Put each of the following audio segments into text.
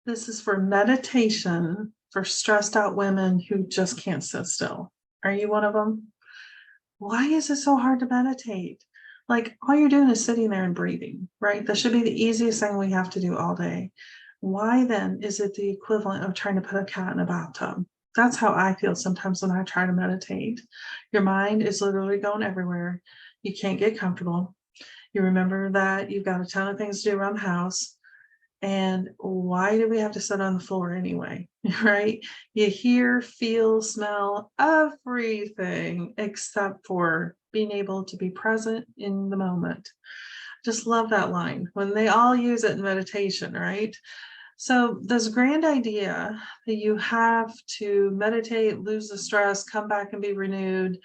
This is for meditation for stressed out women who just can't sit still. Are you one of them? Why is it so hard to meditate? Like all you're doing is sitting there and breathing, right? That should be the easiest thing we have to do all day. Why then is it the equivalent of trying to put a cat in a bathtub? That's how I feel sometimes when I try to meditate. Your mind is literally going everywhere. You can't get comfortable. You remember that you've got a ton of things to do around the house. And why do we have to sit on the floor anyway? Right? You hear, feel, smell everything except for being able to be present in the moment. Just love that line when they all use it in meditation, right? So, this grand idea that you have to meditate, lose the stress, come back and be renewed,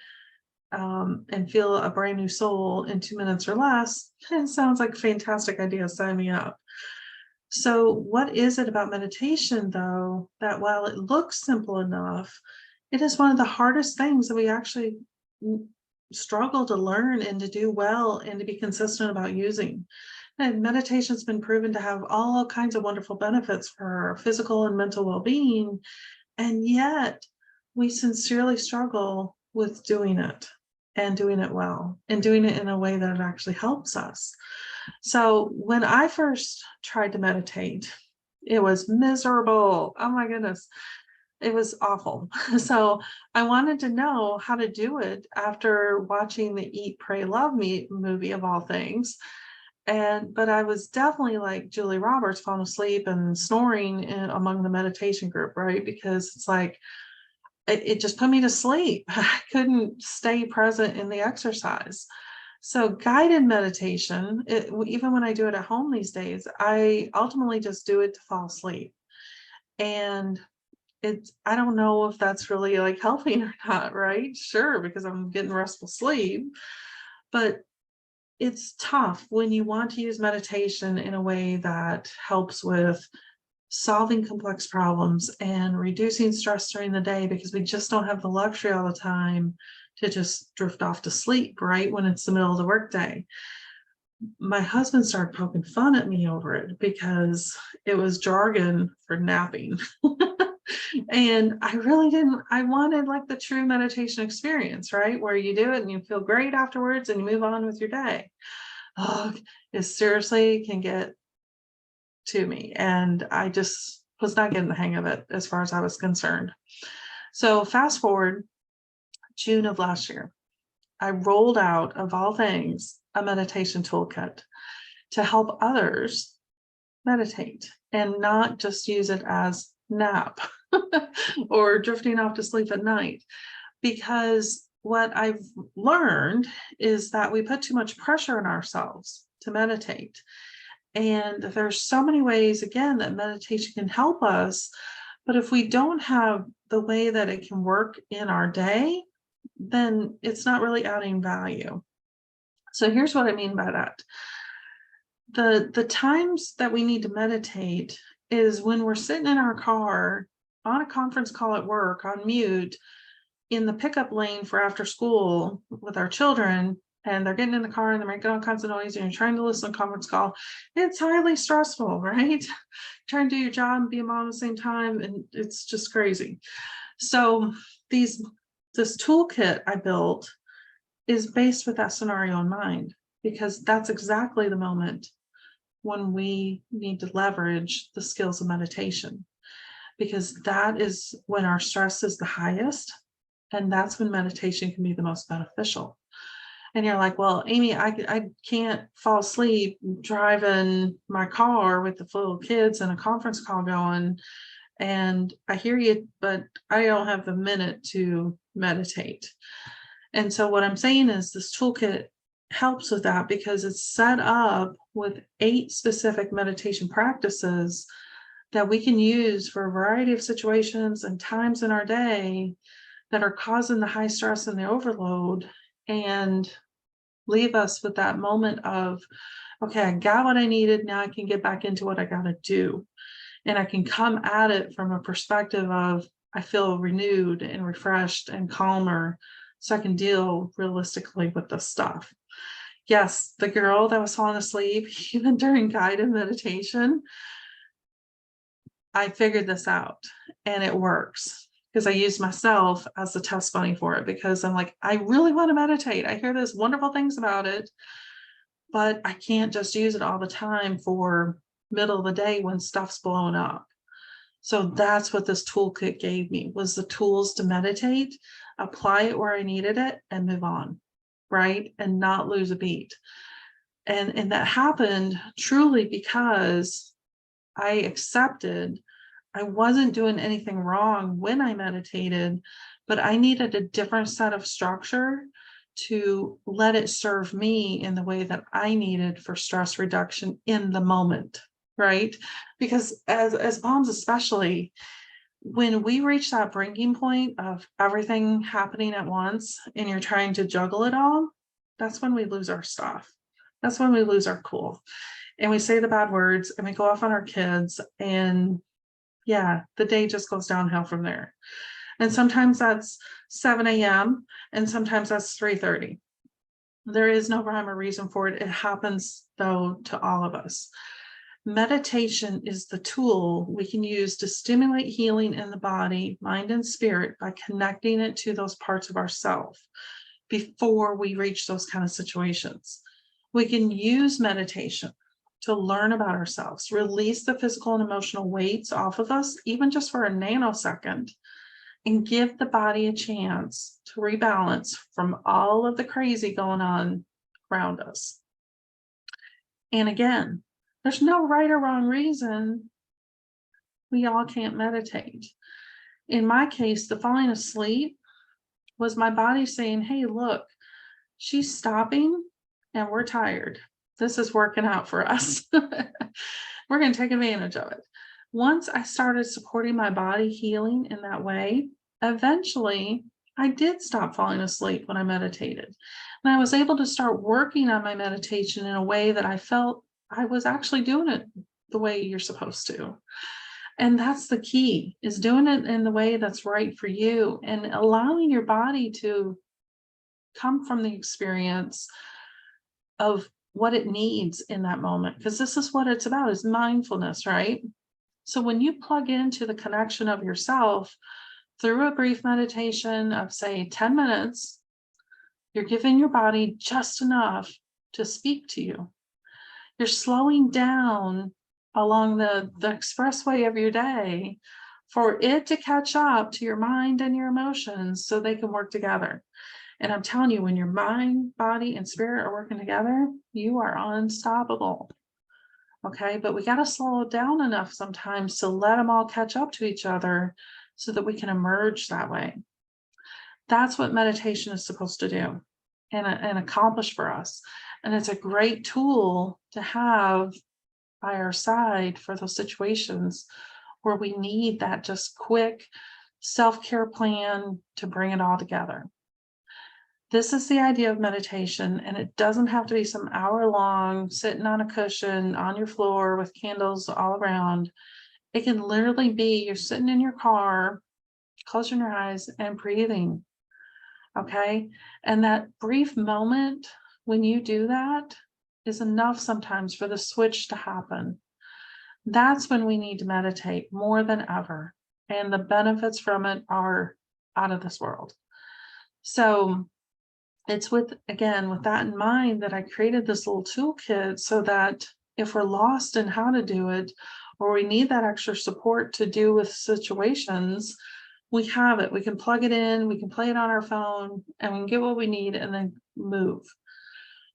and feel a brand new soul in 2 minutes or less, it sounds like a fantastic idea. Sign me up. So, what is it about meditation, though, that while it looks simple enough, it is one of the hardest things that we actually struggle to learn and to do well and to be consistent about using? And meditation's been proven to have all kinds of wonderful benefits for our physical and mental well being. And yet, we sincerely struggle with doing it and doing it well and doing it in a way that it actually helps us. So when I first tried to meditate, it was miserable. Oh my goodness. It was awful. So I wanted to know how to do it after watching the Eat, Pray, Love Me movie of all things. But I was definitely like Julie Roberts, falling asleep and snoring among the meditation group, right? Because it's like it just put me to sleep. I couldn't stay present in the exercise. So guided meditation, even when I do it at home these days, I ultimately just do it to fall asleep. And I don't know if that's really like helping or not, right? Sure, because I'm getting restful sleep, but it's tough when you want to use meditation in a way that helps with solving complex problems and reducing stress during the day, because we just don't have the luxury all the time to just drift off to sleep, right? When it's the middle of the workday. My husband started poking fun at me over it because it was jargon for napping. And I really didn't, I wanted like the true meditation experience, right? Where you do it and you feel great afterwards and you move on with your day. Oh, it seriously can get to me. And I just was not getting the hang of it as far as I was concerned. So fast forward June of last year, I rolled out, of all things, a meditation toolkit to help others meditate and not just use it as nap or drifting off to sleep at night. Because what I've learned is that we put too much pressure on ourselves to meditate. And there's so many ways, again, that meditation can help us. But if we don't have the way that it can work in our day, then it's not really adding value. So here's what I mean by that. The times that we need to meditate is when we're sitting in our car on a conference call at work on mute in the pickup lane for after school with our children, and they're getting in the car and they're making all kinds of noise and you're trying to listen to a conference call. It's highly stressful, right? Trying to do your job and be a mom at the same time, and it's just crazy. So this toolkit I built is based with that scenario in mind, because that's exactly the moment when we need to leverage the skills of meditation, because that is when our stress is the highest, and that's when meditation can be the most beneficial. And you're like, well, Amy, I can't fall asleep driving my car with the little kids and a conference call going. And I hear you, but I don't have the minute to meditate. And so what I'm saying is this toolkit helps with that, because it's set up with 8 specific meditation practices that we can use for a variety of situations and times in our day that are causing the high stress and the overload, and leave us with that moment of, okay, I got what I needed. Now I can get back into what I got to do. And I can come at it from a perspective of, I feel renewed and refreshed and calmer, so I can deal realistically with this stuff. Yes, the girl that was falling asleep, even during guided meditation, I figured this out and it works because I used myself as the testimony for it, because I'm like, I really want to meditate. I hear these wonderful things about it, but I can't just use it all the time for middle of the day when stuff's blowing up. So that's what this toolkit gave me, was the tools to meditate, apply it where I needed it, and move on, right? And not lose a beat. And that happened truly because I accepted I wasn't doing anything wrong when I meditated, but I needed a different set of structure to let it serve me in the way that I needed for stress reduction in the moment, right? Because as moms, especially when we reach that breaking point of everything happening at once and you're trying to juggle it all, that's when we lose our stuff. That's when we lose our cool. And we say the bad words and we go off on our kids, and yeah, the day just goes downhill from there. And sometimes that's 7 a.m. and sometimes that's 3:30. There is no rhyme or reason for it. It happens though to all of us. Meditation is the tool we can use to stimulate healing in the body, mind, and spirit by connecting it to those parts of ourself before we reach those kind of situations. We can use meditation to learn about ourselves, release the physical and emotional weights off of us, even just for a nanosecond, and give the body a chance to rebalance from all of the crazy going on around us. And again, there's no right or wrong reason we all can't meditate. In my case, the falling asleep was my body saying, hey, look, she's stopping and we're tired. This is working out for us. We're going to take advantage of it. Once I started supporting my body healing in that way, eventually I did stop falling asleep when I meditated. And I was able to start working on my meditation in a way that I felt I was actually doing it the way you're supposed to. And that's the key, is doing it in the way that's right for you and allowing your body to come from the experience of what it needs in that moment, because this is what it's about, is mindfulness, right? So when you plug into the connection of yourself through a brief meditation of, say, 10 minutes, you're giving your body just enough to speak to you. You're slowing down along the expressway of your day for it to catch up to your mind and your emotions so they can work together. And I'm telling you, when your mind, body, and spirit are working together, you are unstoppable. Okay, but we got to slow it down enough sometimes to let them all catch up to each other so that we can emerge that way. That's what meditation is supposed to do and accomplish for us. And it's a great tool to have by our side for those situations where we need that just quick self-care plan to bring it all together. This is the idea of meditation, and it doesn't have to be some hour long sitting on a cushion on your floor with candles all around. It can literally be you're sitting in your car, closing your eyes and breathing. Okay. And that brief moment when you do that is enough sometimes for the switch to happen. That's when we need to meditate more than ever. And the benefits from it are out of this world. So it's with that in mind that I created this little toolkit so that if we're lost in how to do it, or we need that extra support to deal with situations, we have it. We can plug it in, we can play it on our phone, and we can get what we need and then move.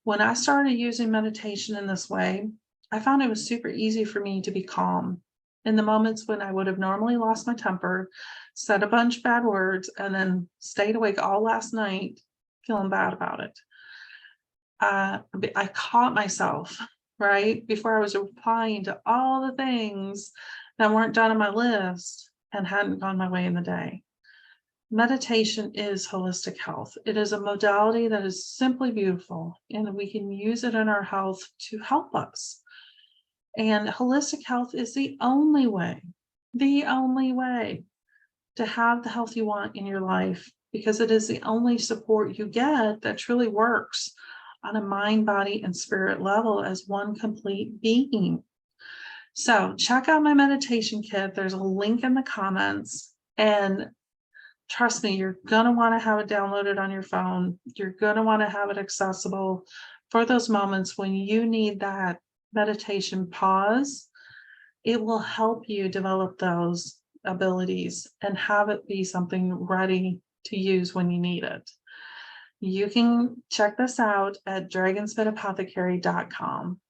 When I started using meditation in this way, I found it was super easy for me to be calm in the moments when I would have normally lost my temper, said a bunch of bad words, and then stayed awake all last night feeling bad about it. I caught myself, right, before I was replying to all the things that weren't done on my list and hadn't gone my way in the day. Meditation is holistic health. It is a modality that is simply beautiful, and we can use it in our health to help us. And holistic health is the only way to have the health you want in your life, because it is the only support you get that truly works on a mind, body, and spirit level as one complete being. So check out my meditation kit. There's a link in the comments, and trust me, you're going to want to have it downloaded on your phone. You're going to want to have it accessible for those moments when you need that meditation pause. It will help you develop those abilities and have it be something ready to use when you need it. You can check this out at dragonspitapothecary.com.